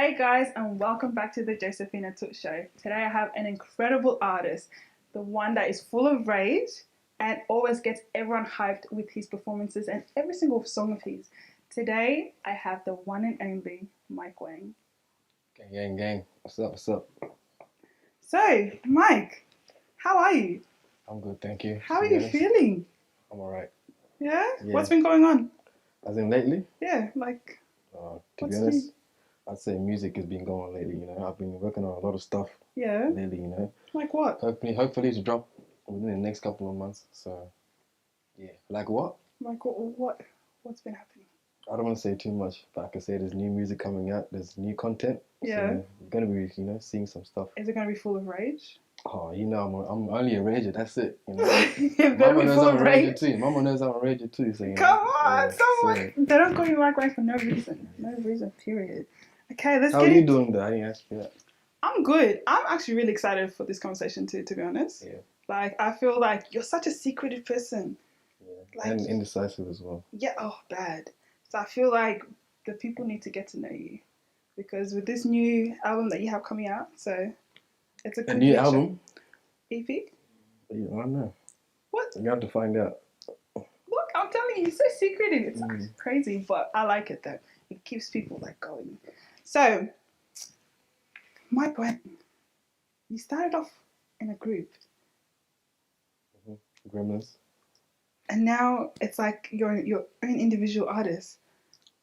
Hey guys, and welcome back to the Josephine show. Today I have an incredible artist, the one that is full of rage and always gets everyone hyped with his performances and every single song of his. Today I have the one and only Mike Wang. Gang. What's up? What's up? So, Mike, how are you? I'm good, thank you. How are you feeling? I'm alright. Yeah? Yeah. What's been going on? As in lately? Yeah, like, To what's be honest, new? I'd say music has been going on lately. I've been working on a lot of stuff Yeah? lately. Like what? Hopefully to drop within the next couple of months. So, yeah. Like what? Like what's been happening? I don't want to say too much, but I can say there's new music coming out. There's new content. Yeah. So you're gonna be, seeing some stuff. Is it going to be full of rage? Oh, I'm only a rager. That's it. You're going to be full of rage? Too. Mama knows I'm a rager too. So, Come on, yeah, someone. so. They don't call you Mike Wang for no reason. No reason, period. Okay, let's How get are you it. doing though? I didn't ask you that. I'm good. I'm actually really excited for this conversation too, to be honest. Yeah. Like, I feel like you're such a secretive person. Yeah. Like, And indecisive as well. Yeah, bad. So I feel like the people need to get to know you. Because with this new album that you have coming out, so it's a good new mixture. album? EP? Yeah, I don't know. What? You have to find out. Look, I'm telling you, it's so secretive. It's crazy, but I like it though. It keeps people like going. So, Mike Wang, you started off in a group, Gremlins. and now it's like you're your own individual artist.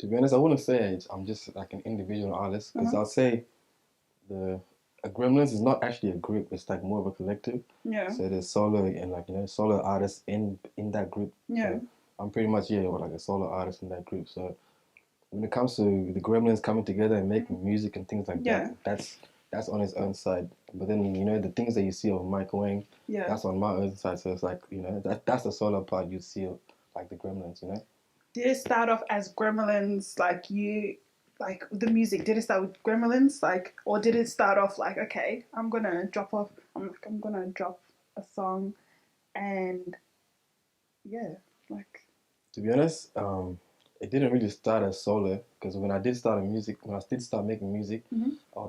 To be honest, I wouldn't say I'm just like an individual artist because I'll say a Gremlins is not actually a group. It's like more of a collective. Yeah. So there's solo and solo artists in that group. Yeah. So I'm pretty much like a solo artist in that group. So when it comes to the Gremlins coming together and making music and things like that, that's on its own side. But then the things that you see of Mike Wang, that's on my own side. So it's like that's the solo part you see of, like the Gremlins. Did it start off as Gremlins, like the music? Did it start with Gremlins, like, or did it start off like, okay, I'm gonna drop a song, and yeah, like. To be honest, it didn't really start as solo because when I did start making music, I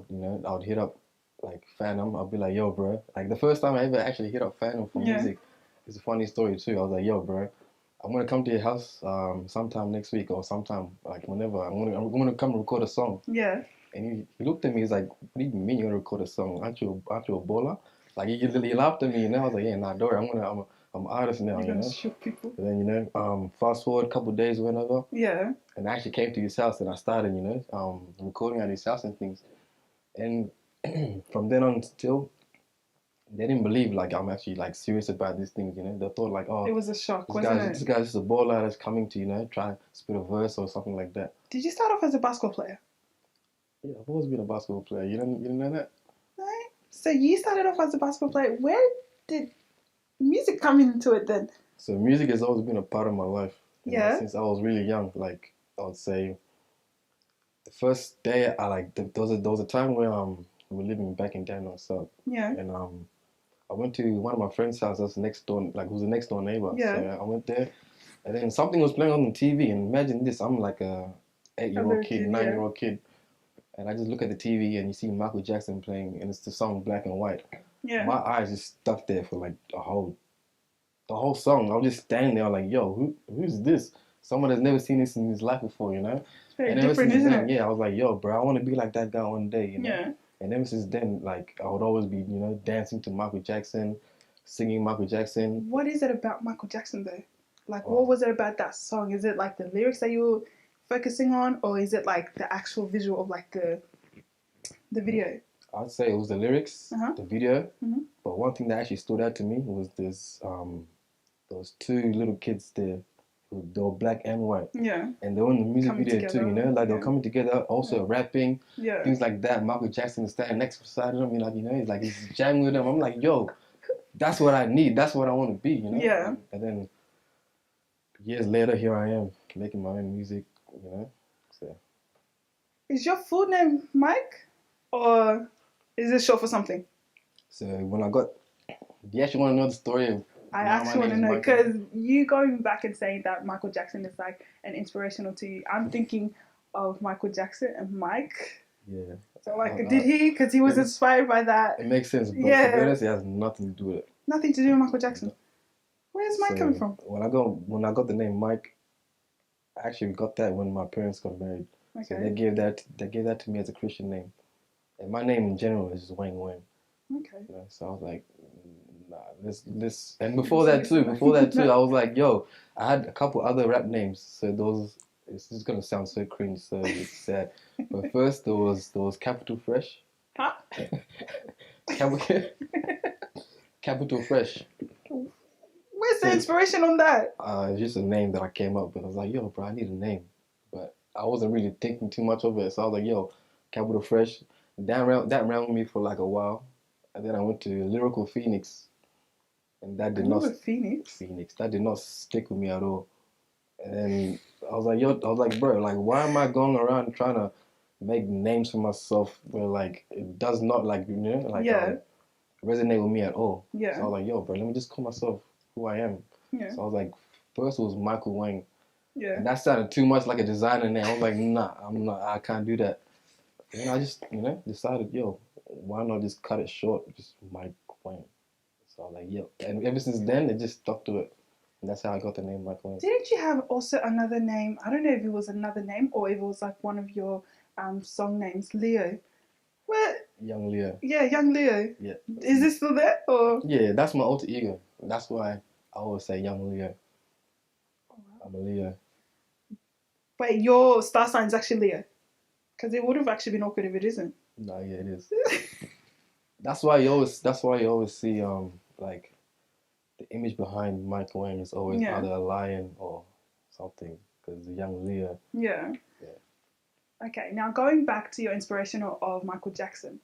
would hit up like Phantom. I'll be like, yo, bro. Like the first time I ever actually hit up Phantom for music, it's a funny story too. I was like, yo, bro, I'm gonna come to your house sometime next week or sometime like whenever. I'm gonna come record a song. Yeah. And he looked at me. He's like, "What do you mean you're gonna record a song? Aren't you a baller?" Like he laughed at me, and I was like, "Yeah, nah, don't worry. I'm an artist now, You're gonna shoot people." And then fast forward a couple of days, whenever. Yeah. And I actually came to his house, and I started recording at his house and things. And from then on still, they didn't believe like I'm actually like serious about these things. They thought like, oh, it was a shock, this guy's just a baller that's coming to try to spit a verse or something like that. Did you start off as a basketball player? Yeah, I've always been a basketball player. You didn't know that? Right. So you started off as a basketball player. Where did music come into it then? So music has always been a part of my life. Since I was really young. Like I would say, the first day there was a time where we were living back in Daniel South. Yeah. And I went to one of my friend's house. That's next door, like who's the next door neighbor. Yeah. So I went there, and then something was playing on the TV. And imagine this: I'm like a 8-year-old kid, 9-year-old kid. And I just look at the TV and you see Michael Jackson playing, and it's the song Black and White. Yeah. My eyes just stuck there for like the whole song. I was just standing there like, yo, who's this? Someone that's never seen this in his life before, It's very different, since isn't then, it? Yeah, I was like, yo, bro, I want to be like that guy one day, Yeah. And ever since then, like, I would always be, dancing to Michael Jackson, singing Michael Jackson. What is it about Michael Jackson though? Like, what was it about that song? Is it like the lyrics that you were focusing on, or is it like the actual visual of like the video? I'd say it was the lyrics, the video, but one thing that actually stood out to me was those two little kids there. They were black and white. Yeah. And they were in the music coming video together. too, Like they were coming together, also rapping, things like that. Michael Jackson is standing next beside him, he's like he's jamming with him. I'm like, yo, that's what I need. That's what I want to be, Yeah. And then years later, here I am making my own music, So. Is your full name Mike, or is it short for something? So when I got, do you actually want to know the story of? I actually want to know, because you going back and saying that Michael Jackson is like an inspirational to you. I'm thinking of Michael Jackson and Mike. Yeah. So like, did he? Because he was inspired by that. It makes sense, but to be Yeah. honest, it has nothing to do with it. Nothing to do with Michael Jackson. Where's Mike coming from? When I got the name Mike, I actually got that when my parents got married. Okay. So they gave that to me as a Christian name. And my name in general is just Wang Wang. Okay. You know, so I was like, nah, this. And before that too, I was like, yo, I had a couple other rap names. So those, it's just gonna sound so cringe, so it's sad. But first there was Capital Fresh. Huh? Capital Fresh. Where's the inspiration on that? It's just a name that I came up with. I was like, yo, bro, I need a name. But I wasn't really thinking too much of it. So I was like, yo, Capital Fresh. That ran with me for like a while. And then I went to Lyrical Phoenix. And that did not... Phoenix? That did not stick with me at all. And then I was like, bro, like, why am I going around trying to make names for myself where, like, it does not, like, you know, like, resonate with me at all. Yeah. So I was like, yo, bro, let me just call myself who I am. Yeah. So I was like, first it was Michael Wang. Yeah. And that sounded too much like a designer name. I was like, nah, I can't do that. And I just, decided, yo, why not just cut it short, just Mike Wang. So I was like, yo. And ever since then, it just stuck to it. And that's how I got the name Mike Wang. Didn't you have also another name? I don't know if it was another name or if it was like one of your song names, Leo. What? Young Leo. Yeah, Young Leo. Yeah. Is it still there? Or? Yeah, that's my alter ego. That's why I always say Young Leo. Oh, wow. I'm a Leo. Wait, your star sign is actually Leo? Because it would have actually been awkward if it isn't. No, yeah, it is. That's why you always see like the image behind Mike Wang is always either a lion or something, because the Young Leo. Yeah. Okay, now going back to your inspiration of Michael Jackson,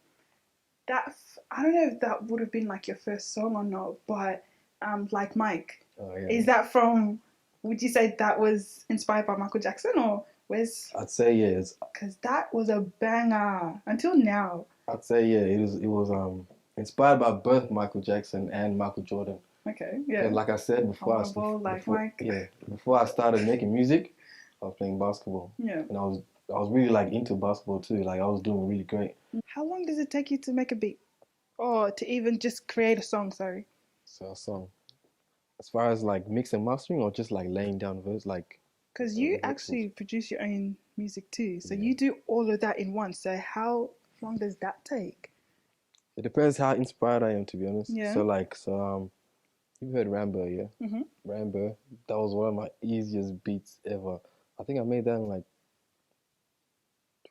I don't know if that would have been like your first song or not, but like Mike, is that from? Would you say that was inspired by Michael Jackson, or where's? I'd say yeah, because that was a banger until now. I'd say yeah, it was inspired by both Michael Jackson and Michael Jordan. Okay, yeah. Like I said before, before I started making music, I was playing basketball. Yeah. And I was really like into basketball too. Like I was doing really great. How long does it take you to make a beat, or to even just create a song? Sorry. So a song. As far as like mix and mastering, or just like laying down verse, like. Because you actually produce your own music too, so you do all of that in one. So how long does that take? It depends how inspired I am, to be honest. Yeah. So you've heard Rambo, yeah? Mm-hmm. Rambo, that was one of my easiest beats ever. I think I made that in like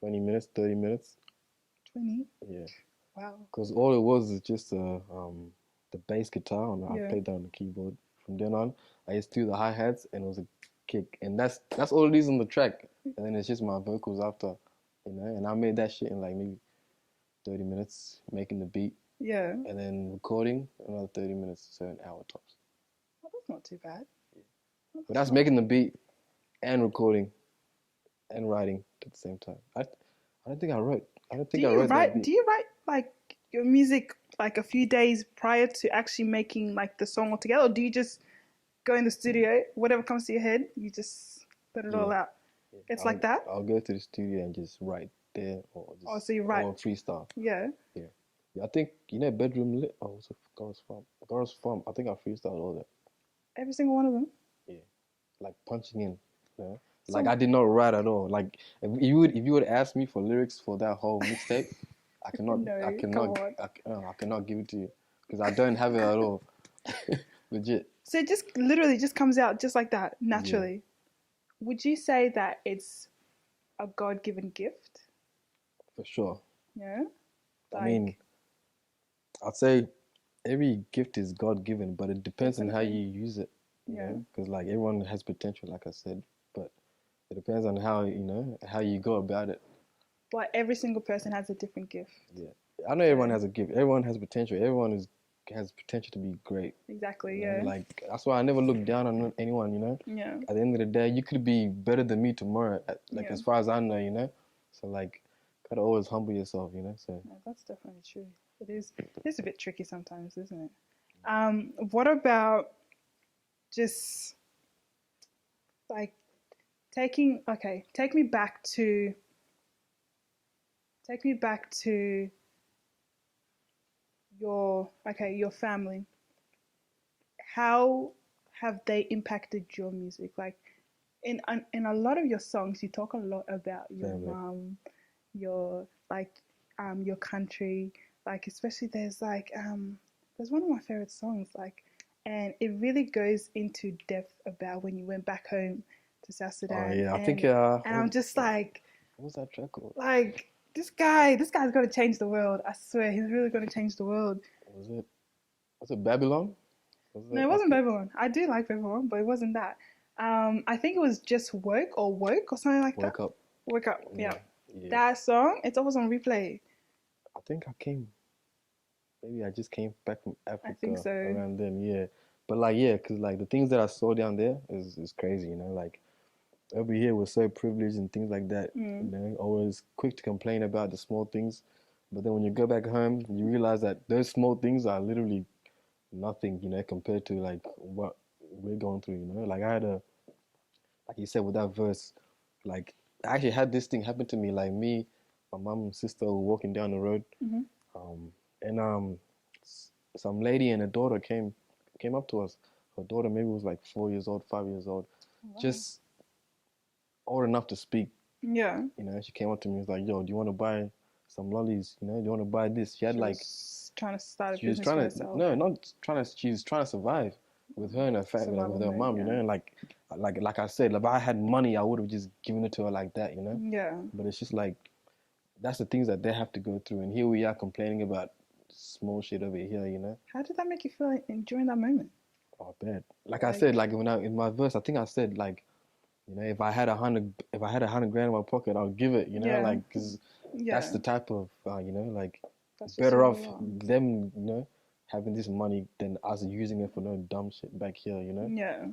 20 minutes, 30 minutes. 20? Yeah. Wow. Because all it was is just the bass guitar, and I played that on the keyboard. From then on, I just threw the hi-hats, and it was a kick. And that's all it is on the track. And then it's just my vocals after, and I made that shit in like maybe 30 minutes, making the beat. Yeah. And then recording another 30 minutes, so an hour tops. Well, that's not too bad. Yeah. But that's making the beat and recording and writing at the same time. I don't think I wrote. I don't think I wrote that beat. Do you write like your music like a few days prior to actually making like the song altogether, or do you just go in the studio, whatever comes to your head, you just put it all out? Yeah. It's like that? I'll go to the studio and just write there, or just so you write. Or freestyle. Yeah. Yeah. I think, Bedroom Lit. Oh, what's it? Girls Farm. I think I freestyled all that. Every single one of them? Yeah. Like punching in. Like I did not write at all. Like if you would ask me for lyrics for that whole mixtape, I cannot give it to you because I don't have it at all. Legit. So it just literally just comes out just like that, naturally. Yeah. Would you say that it's a God-given gift? For sure. Yeah. I mean, I'd say every gift is God-given, but it depends on how you use it. Yeah. Because like everyone has potential, like I said, but it depends on how you go about it. But every single person has a different gift. Yeah. I know everyone has a gift. Everyone has potential. Everyone has potential to be great. Exactly, yeah. Like that's why I never look down on anyone, Yeah. At the end of the day, you could be better than me tomorrow, as far as I know, So like, gotta always humble yourself, So yeah, that's definitely true. It's a bit tricky sometimes, isn't it? What about just like take me back to Take me back to your family. How have they impacted your music? Like in a lot of your songs, you talk a lot about your Family. mom, your your country. Like especially there's one of my favorite songs and it really goes into depth about when you went back home to South Oh Sudan yeah, I think and I'm just what was that track called? like this guy's gonna change the world. I swear he's really gonna change the world. Was it Babylon? Was No, that it that's wasn't the Babylon. I do like Babylon, but it wasn't that. I think it was just Work or Woke or something like that. Wake Up? Wake Up, yeah. Yeah, yeah. That song, it's always on replay. I think I came. Maybe I just came back from I think Africa so. around then. Yeah, but like yeah, cause like the things that I saw down there is crazy. You know, like over here we're so privileged and things like that. You Mm, know, always quick to complain about the small things, but then when you go back home, you realize that those small things are literally nothing. You know, compared to like what we're going through. You know, like I had a like you said with that verse, like I actually had this thing happen to me. Like me, my mom and sister were walking down the road, hmm um, and some lady and a daughter came up to us. Her daughter maybe was like 4 years old, 5 years old, Wow. just old enough to speak. Yeah. You know, she came up to me and was like, "Yo, do you want to buy some lollies? You know, do you want to buy this?" She had She like was trying to start a she was business for trying to herself. no, not trying to. She was trying to survive with her and her family, Survival with her mode, mom. You yeah. know, and like I said, like, if I had money, I would have just given it to her like that. You know, Yeah. but it's just like that's the things that they have to go through, and here we are complaining about small shit over here. You know. How did that make you feel during that moment? Oh, bad. Like I said, Like, like when I in my verse, I think I said like, you know, if I had 100 grand in my pocket, I'll give it. You know, yeah. like because that's Yeah. the type of you know, like That's just who better you off are. them, you know, having this money than us using it for no dumb shit back here. You know. Yeah.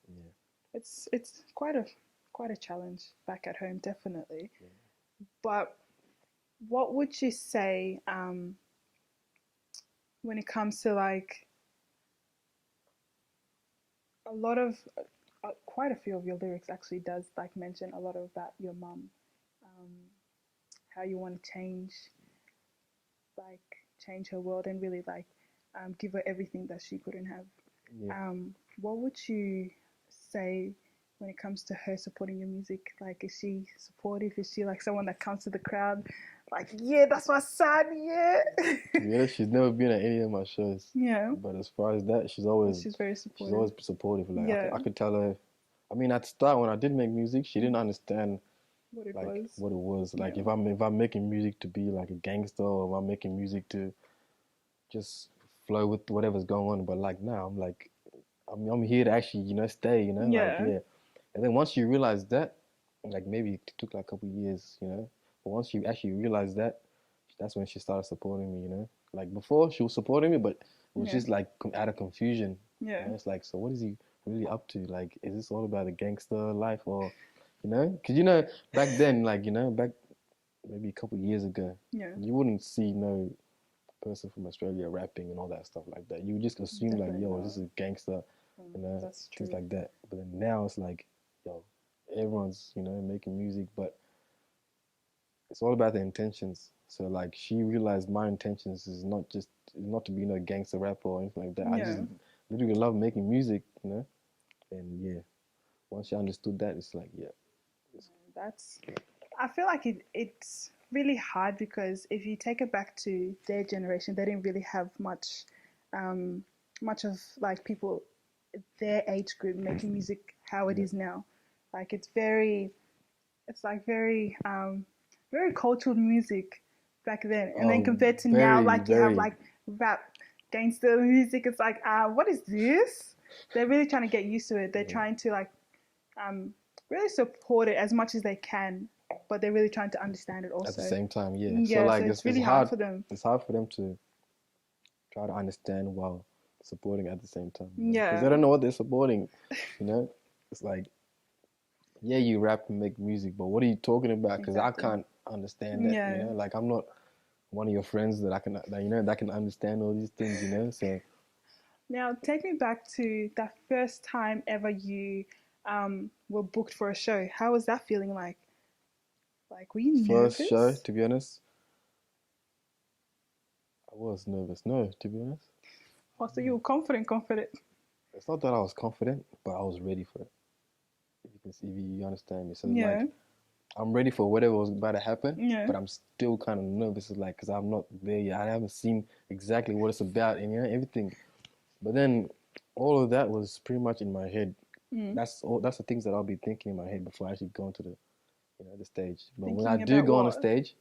Yeah. It's quite a challenge back at home, definitely. But what would you say when it comes to like a lot of quite a few of your lyrics actually does like mention a lot about your mum, um, how you want to like change her world and really give her everything that she couldn't have. Yeah. What would you say when it comes to her supporting your music? Like, is she supportive? Is she like someone that comes to the crowd, like, yeah, that's my son, yeah, To be honest, she's never been at any of my shows, yeah? but as far as that, She's very she's supportive. always supportive. Like Yeah, I could tell her. I mean, at the start when I did make music, she didn't understand what it like was. what it was. Like Yeah, if I'm making music to be like a gangster, or if I'm making music to just flow with whatever's going on. But like now, I'm like I'm here to actually stay. Like yeah, yeah. And then once you realize that, like maybe it took like a couple years. But once you actually realize that, that's when she started supporting me. Like before she was supporting me, but it was yeah, just like out of confusion. yeah, It's like, so what is he really up to? Like, is this all about a gangster life or, because back then, like back maybe a couple years ago, yeah. you wouldn't see no person from Australia rapping and all that stuff like that. You would just assume like, Definitely yo, not. this is a gangster, That's things true. like that. But then now it's like, yo, everyone's making music, but it's all about the intentions. So like she realized my intentions is not to be no gangster rapper or anything like that. I just Yeah, literally love making music. And yeah, once she understood that, it's like yeah, it's, that's. I feel like it's really hard because if you take it back to their generation, they didn't really have um, much of like people their age group making music how it yeah, is now. Like it's like very cultural music back then, and then oh, compared to now, very, like you have very, like rap, gangster music. It's like, what is this? They're really trying to get used to it. They're yeah. trying to um, really support it as much as they can, but they're really trying to understand it At the also. same time, yeah. So Yeah, so like it's it's really hard hard. for them. It's hard for them to try to understand while supporting at the same time, because they Yeah, don't know what they're supporting. You know, it's like yeah, you rap and make music, but what are you talking about? Because I exactly. can't understand that. Yeah. Like I'm not one of your friends that can understand all these things. So Now, take me back to that first time ever you were booked for a show. How was that feeling like? Like, were you first show, nervous? to be honest, was nervous. No, to be honest. Oh, so you were confident. It's not that I was confident, but I was ready for it. If you can see, if you understand me. So like, Yeah, I'm ready for whatever was about to happen, yeah. but I'm still kind of nervous, like, because I'm not there yet. I haven't seen exactly what it's about and everything. But then all of that was pretty much in my head. Mm. That's all. That's the things that I'll be thinking in my head before I actually go into the, the stage. But when I Thinking do about go on a what? stage,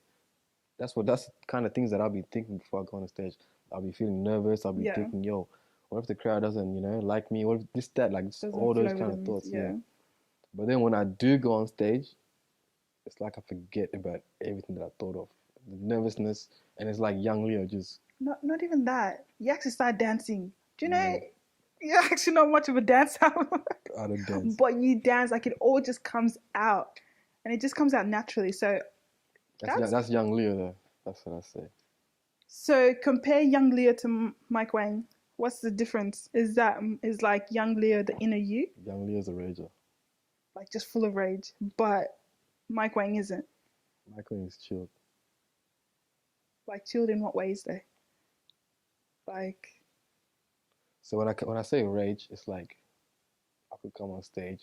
that's the kind of things that I'll be thinking before I go on the stage. I'll be feeling nervous. I'll be Yeah, thinking, yo, what if the crowd doesn't, like me? What if this, that, like just doesn't all those flow with kind the of music. thoughts, yeah. Yeah. But then when I do go on stage, it's like I forget about everything that I thought of. The nervousness, and it's like young Leo just, Not even that. You actually start dancing. Do you know? yeah, You're actually not much of a dancer, out of dance. but you dance like it all just comes out, and it just comes out naturally. So that's That's young Leo though. That's what I say. so compare young Leo to Mike Wang. What's the difference? Is like young Leo the inner you, Young Leo's a rager. like just full of rage, but Mike Wang isn't. Michael is chilled. Like chilled in what ways though? Like So when I say rage, it's like I could come on stage,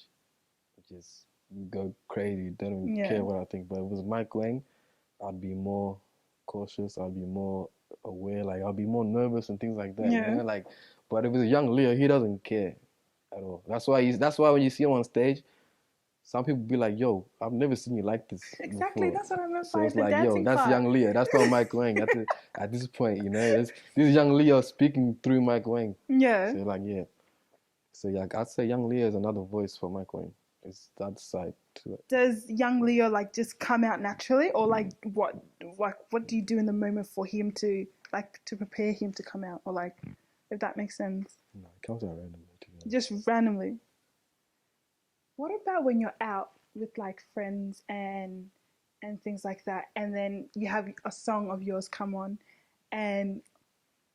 and just go crazy, don't even yeah, care what I think. But if it was Mike Wang, I'd be more cautious. I'd be more aware. Like I'd be more nervous and things like that. yeah. Like, but if it's a young Leo, he doesn't care at all. That's why when you see him on stage, some people be like, "Yo, I've never seen you like this Exactly. before." That's what I meant So by it's the like, "Yo, dancing that's part. young Leo. That's not Mike Wang." At this point, this is young Leo speaking through Mike Wang. Yeah. So like, yeah. So yeah, I'd say young Leo is another voice for Mike Wang. It's that side to it. Does young Leo like just come out naturally, or what do you do in the moment for him to like to prepare him to come out, or like if that makes sense, No, it comes out randomly. To be honest. just randomly? What about when you're out with like friends and things like that, and then you have a song of yours come on, and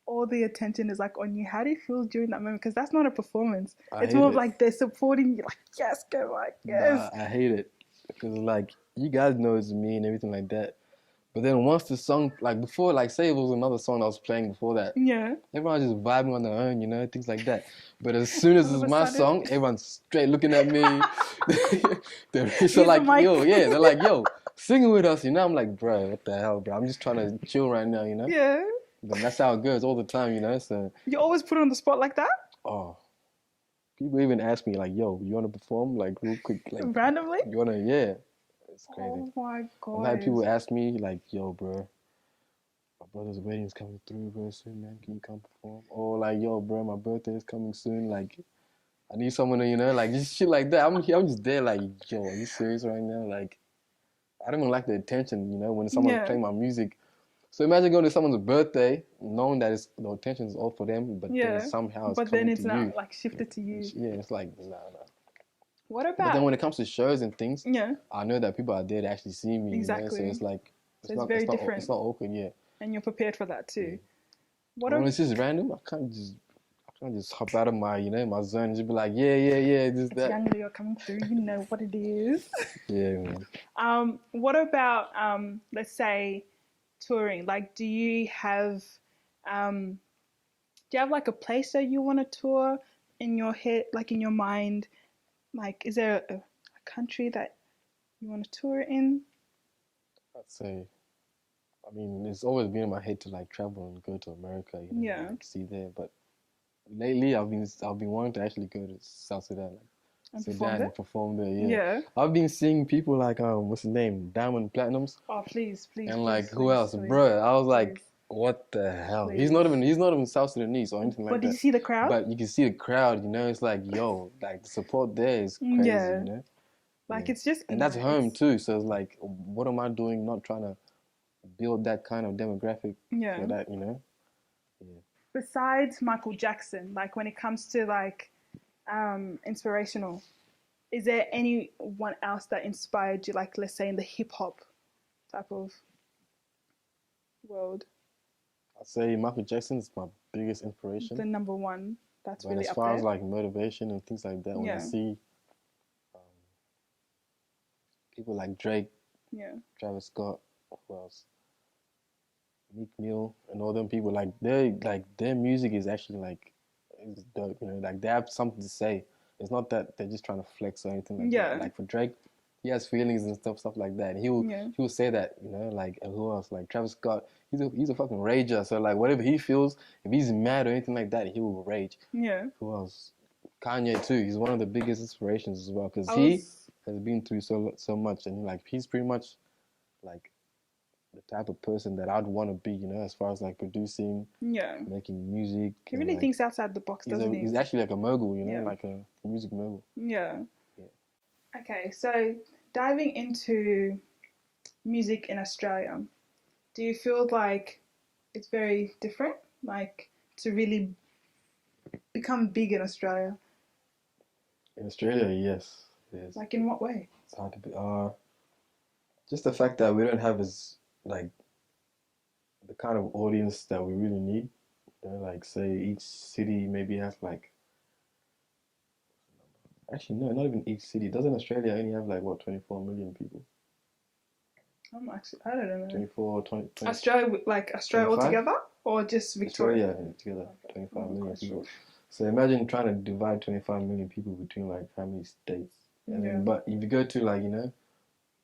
all the attention is like on you. How do you feel during that moment? Because that's not a performance. I It's hate more of it. like they're supporting you, like yes, go like Nah, yes. I hate it because like you guys know it's me and everything like that. But then once the song, like before, like say it was another song I was playing before that, Yeah. everyone's just vibing on their own, things like that. But as soon as All it's of a my sudden, song, everyone's straight looking at me. they're so use the like, mic. yo, yeah, they're like, yo, sing it with us, I'm like, bro, what the hell, bro? I'm just trying to chill right now. Yeah. But that's how it goes all the time. So, You always put it on the spot like that? oh, people even ask me like, yo, you want to perform, like real quick, like, Randomly? you wanna, yeah, it's crazy. Oh my I've had gosh. people ask me like, yo, bro, my brother's wedding's coming through very soon, man. Can you come perform? Or like, yo, bro, my birthday is coming soon. Like, I need someone to, like just shit like that. I'm just there like, yo, are you serious right now? Like, I don't even like the attention, when someone's Yeah. playing my music. So imagine going to someone's birthday, knowing that the attention is all for them, but then Yeah. somehow it's But then coming to it's you. not like shifted to you. Yeah, it's like, nah. What But then about when it comes to shows and things, yeah, I know that people are there to actually see me, So exactly. it's like, So it's very it's different. not awkward, yeah. And you're prepared for that too. Yeah. What But when a it's just random, I can't just hop out of my, my zone and just be like, yeah, this, it's that. young Leo coming through, you know what it is. Yeah, man. What about let's say touring? Like do you have like a place that you want to tour in your head, like in your mind? Like is there a country that you want to tour in? I'd say, I mean, it's always been in my head to like travel and go to America, Yeah. like see there. But lately, I've been wanting to actually go to South Sudan, like And perform Sudan there? and perform there. Yeah, Yeah. I've been seeing people like what's his name, Diamond Platinums, Oh please, please, and please, like who please, else, please, bro? I was like, please, what the hell? please. He's not even South Sudanese or anything But like did you that. see the crowd? But you can see the crowd, It's like, yo, like the support there is Yeah. crazy. Like Yeah. it's just And that's home too. So it's like, what am I doing? Not trying to build that kind of demographic Yeah. for that, Yeah. Besides Michael Jackson, like when it comes to like inspirational, is there anyone else that inspired you? Like let's say in the hip hop type of world, I'd say Michael Jackson is my biggest the inspiration. number one. That's But really as up far as there. like motivation and things like that, when I Yeah. see um, people like Drake, Yeah. Travis Scott, who else? Meek Mill and all them people, their music is actually is dope, you know, like they have something to say. It's not that they're just trying to flex or anything like that. Yeah. Like for Drake, he has feelings and stuff like that. And Yeah. he'll say that, you know, like and who else? Like Travis Scott, he's a fucking rager. So like whatever he feels, if he's mad or anything like that, he will rage. Yeah. Who else? Kanye too. He's one of the biggest inspirations as well because I he was. has been through so much, and like he's pretty much like the type of person that I'd want to be, you know, as far as like producing, Yeah. making music, He and really like thinks outside the box, doesn't he? he's actually like a mogul, you know, Yeah. like a music mogul. Yeah. Yeah. Okay, so diving into music in Australia, do you feel like it's very different? Like to really become big in Australia? In Australia, yes, it is. Like in what way? It's hard to be. Just the fact that we don't have as like the kind of audience that we really need. You know, like say each city maybe has like actually no, not even each city. Doesn't Australia only have like what 24 million people? I don't know. 24, 20, 20 Australia, like Australia 25? altogether, or just Victoria? Australia together, Okay. 25 I'm not million quite people. sure. So imagine trying to divide 25 million people between like how many states? And Yeah. then, but if you go to like, you know,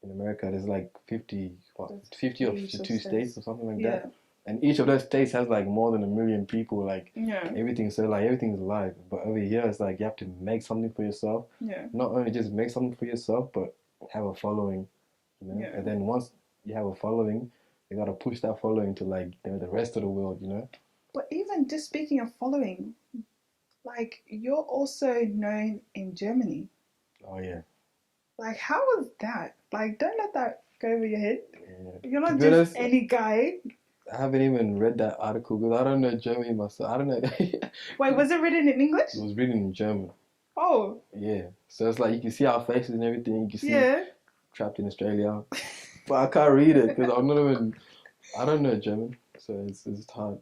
in America, there's like 50, what, There's 50 or heaps of 52 states or something like Yeah. that. And each of those states has like more than a million people, like Yeah. everything. So like everything's live. But over here, it's like you have to make something for yourself. Yeah. Not only just make something for yourself, but have a following, you know. Yeah. And then once you have a following, you gotta push that following to like you know, the rest of the world, you know. But even just speaking of following, like you're also known in Germany. Oh yeah. Like how was that? Like don't let that go over your head. Yeah. You're To not be just honest, any guy. I haven't even read that article because I don't know German myself. I don't know. It Wait, was it written in English? was written in German. Oh, Yeah. So it's like you can see our faces and everything. You can see yeah. trapped in Australia. But I can't read it because I'm not even. I don't know German, so it's hard.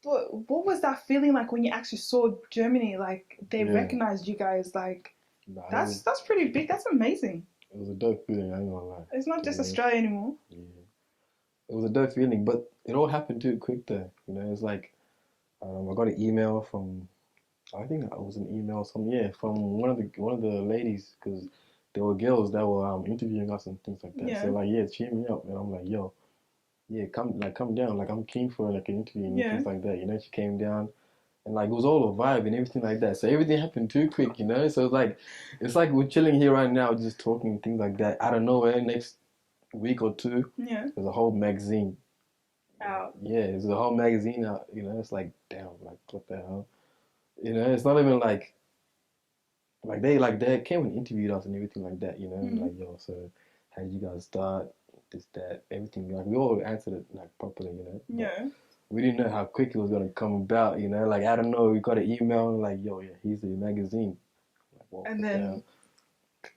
But what was that feeling like when you actually saw Germany? Like they Yeah. recognized you guys. Like Nah, that's pretty big. That's amazing. it was a dope feeling. I ain't gonna lie. It's not To just be honest. Australia anymore. Yeah. It was a dope feeling, but it all happened too quick though. You know, it's like I got an email from I think it was an email from one of the ladies because there were girls that were interviewing us and things like that. Yeah. So like cheer me up, and I'm like yo, yeah, come down, like I'm keen for like an interview and Yeah. things like that. You know, she came down and like it was all a vibe and everything like that. So everything happened too quick, you know. So it's like we're chilling here right now, just talking and things like that. Out of nowhere, next week or two, Yeah. there's a whole magazine. Out. Yeah, there's a whole magazine out. You know, it's like damn, like what the hell. You know, it's not even like they came and interviewed us and everything like that, you know, Mhm. like yo, so how did you guys start? This, that, everything. Like we all answered it like properly, you know. But Yeah. we didn't know how quick it was gonna come about, you know. Like I don't know, we got an email like, yo, yeah, here's the magazine. Like, well, And what the then hell?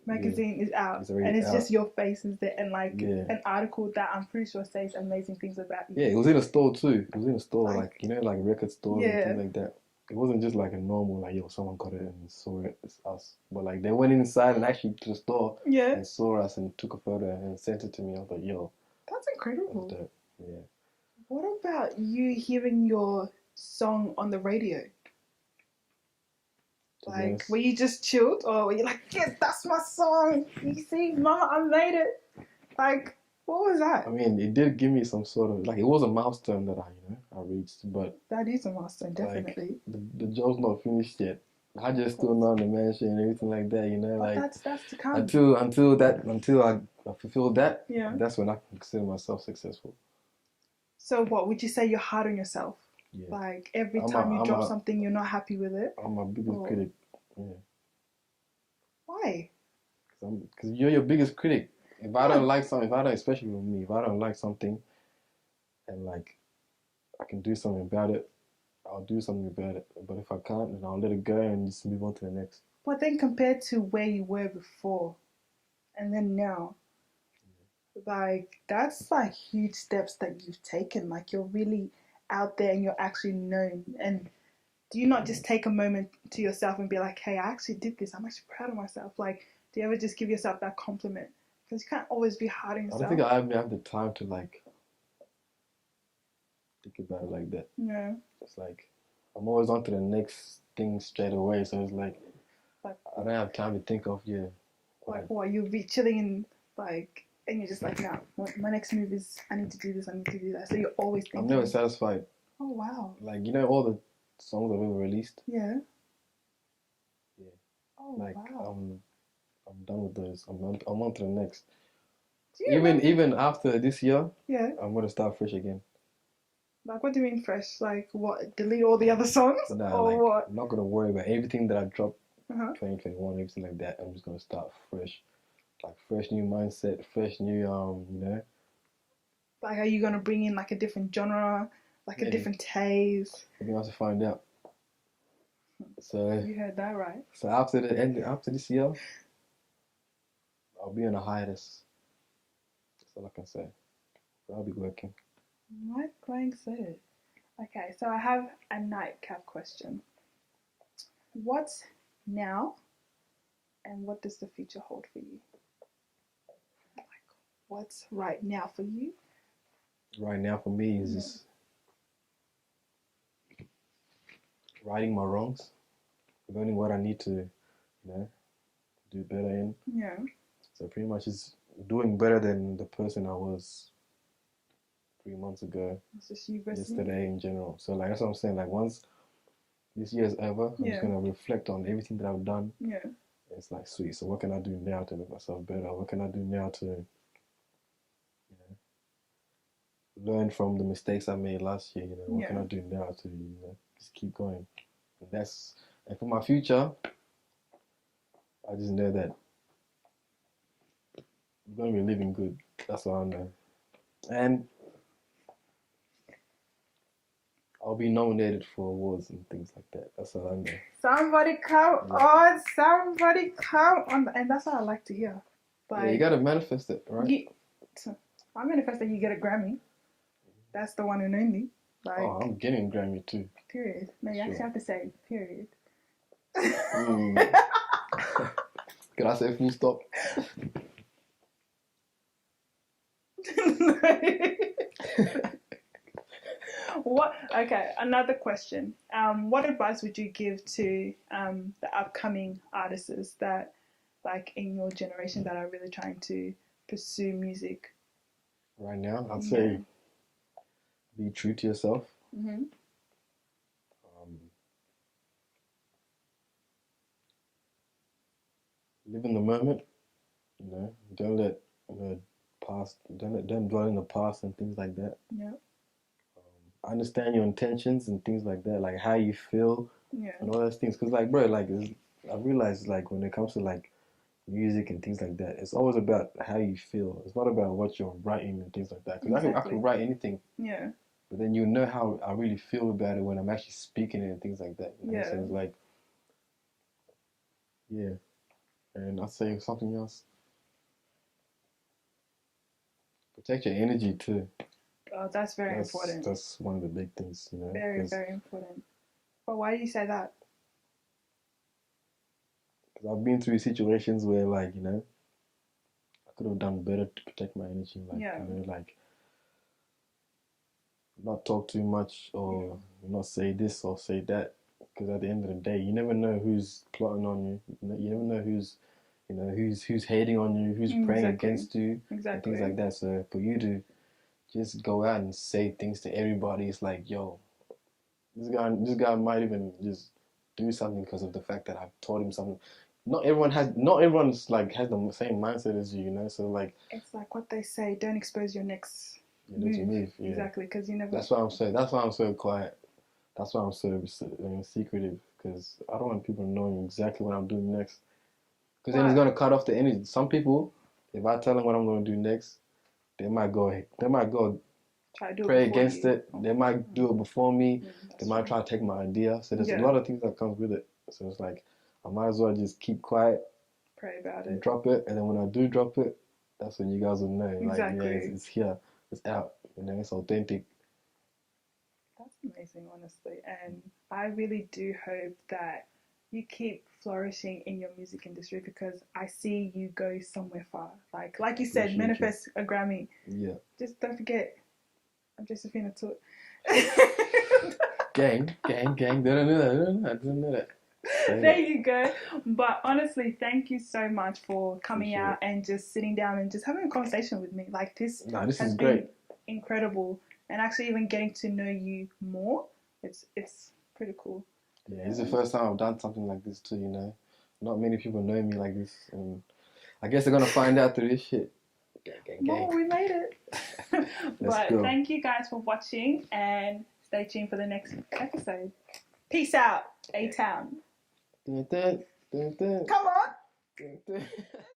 magazine is out, It's already and it's out. just your faces there, and like Yeah. an article that I'm pretty sure says amazing things about you. Yeah, it was in a store too. It was in a store, Like- like you know, like record stores and Yeah. things like that. It wasn't just like a normal like, yo, someone got it and saw it, it's us. But like they went inside and actually to the store Yeah, and saw us and took a photo and sent it to me. I was like, yo, that's that's incredible. dope. Yeah. What about you hearing your song on the radio? To be Like, honest, were you just chilled, or were you like, yes, that's my song? You see, mama, I made it. Like, what was that? I mean, it did give me some sort of like it was a milestone that I reached, but That is a milestone, like definitely. the job's not finished yet. I just still not in the mansion and everything like that, you know, But like that's to come. until I fulfill that, Yeah. that's when I can consider myself successful. So, what would you say you're hard on yourself? Yeah. Like every I'm time you I'm drop a, something, you're not happy with it. I'm my biggest Oh. critic. Yeah. Why? Because you're your biggest critic. If I don't like something, especially with me, if I don't like something and like I can do something about it, I'll do something about it. But if I can't, then I'll let it go and just move on to the next. But then compared to where you were before and then now, like that's like huge steps that you've taken. Like you're really out there and you're actually known. And do you not just take a moment to yourself and be like, hey, I actually did this. I'm actually proud of myself. Like, do you ever just give yourself that compliment? Because you can't always be hard on I yourself. don't think I have the time to like think about it like that. Yeah. It's like I'm always on to the next thing straight away. So it's like Like, I don't have time to think of like what, you'll be chilling in, like, and you're just like, nah, my next move is I need to do this, I need to do that. So you're always thinking. I'm never satisfied. Oh wow. Like all the songs I've ever released. Yeah. Yeah. Oh Like wow. I'm done with those. I'm on to the next. Do you remember? Even after this year, Yeah. I'm gonna start fresh again. Like, what do you mean fresh? Like, what? Delete all the other songs, Nah, or like what? I'm not gonna worry about everything that I dropped Uh-huh. 2021, everything like that. I'm just gonna start fresh, like fresh new mindset, fresh new Like, are you gonna bring in like a different genre, like a Maybe. different taste? We're gonna have to find out. So You heard that right. so after this year, I'll be on a hiatus. That's all I can say. But I'll be working. Mike Wang said it. Okay, so I have a nightcap question. What's now, and what does the future hold for you? Like, what's right now for you? Right now for me is just righting my wrongs, learning what I need to, do better in. Yeah. So pretty much it's doing better than the person I was 3 months ago, It's just you versus me. yesterday in general. So like that's what I'm saying. Like once this year is over, I'm Yeah. just gonna reflect on everything that I've done. Yeah. It's like sweet. So what can I do now to make myself better? What can I do now to learn from the mistakes I made last year? What can I do now to just keep going? And for my future, I just know that I'm gonna be living good. That's all I know. And I'll be nominated for awards and things like that. That's all I know. Somebody come on, somebody come on. And that's what I like to hear. Like, yeah, you gotta manifest it, right? I manifest that you get a Grammy. That's the one and only. Like, oh, I'm getting a Grammy too. Period. No, you actually have to say period. Can I say full stop? What? Okay, another question. What advice would you give to the upcoming artists that, like, in your generation that are really trying to pursue music? Right now, I'd say be true to yourself. Mm-hmm. Live in the moment. Don't let past. Don't dwell in the past and things like that. Yeah. Understand your intentions and things like that, like how you feel and all those things. Cause like, bro, like I realized like when it comes to like music and things like that, it's always about how you feel. It's not about what you're writing and things like that. Cause I can write anything. Yeah. But then you know how I really feel about it when I'm actually speaking it and things like that. So it's like, yeah. And I'll say something else. Protect your energy too. Oh, that's very important. That's one of the big things, Very, very important. But why do you say that? Because I've been through situations where, like, I could have done better to protect my energy. Like, like not talk too much or not say this or say that. Because at the end of the day, you never know who's plotting on you. You never know who's who's hating on you, who's praying against you, and things like that. So for you to just go out and say things to everybody, it's like, yo, this guy might even just do something because of the fact that I've told him something. Not everyone's like has the same mindset as you, So like, it's like what they say: don't expose your next move. Yeah. Exactly, because you never. That's why I'm saying. That's why I'm so quiet. That's why I'm so secretive, because I don't want people knowing exactly what I'm doing next. Because then it's gonna cut off the energy. Some people, if I tell them what I'm gonna do next, they might go try to do pray against it. They might do it before me. They might try to take my idea. So there's a lot of things that comes with it. So it's like I might as well just keep quiet, pray about it, drop it, and then when I do drop it, that's when you guys will know. Exactly. Like, yeah, it's here, it's out, it's authentic. That's amazing, honestly, and I really do hope that you keep flourishing in your music industry, because I see you go somewhere far. Like you said, manifest a Grammy. Yeah. Just don't forget, I'm Josephine. Gang. They don't know that. I didn't know that. There you go. But honestly, thank you so much for coming Appreciate out and just sitting down and just having a conversation with me. Like this This has is been great. incredible, and actually even getting to know you more. It's pretty cool. Yeah, this is the first time I've done something like this too. You know, not many people know me like this, and I guess they're gonna find out through this shit. Gang. Well, we made it. Let's But go. thank you guys for watching, and stay tuned for the next episode. Peace out, A-Town. Dun, dun, dun, dun. Come on. Dun, dun.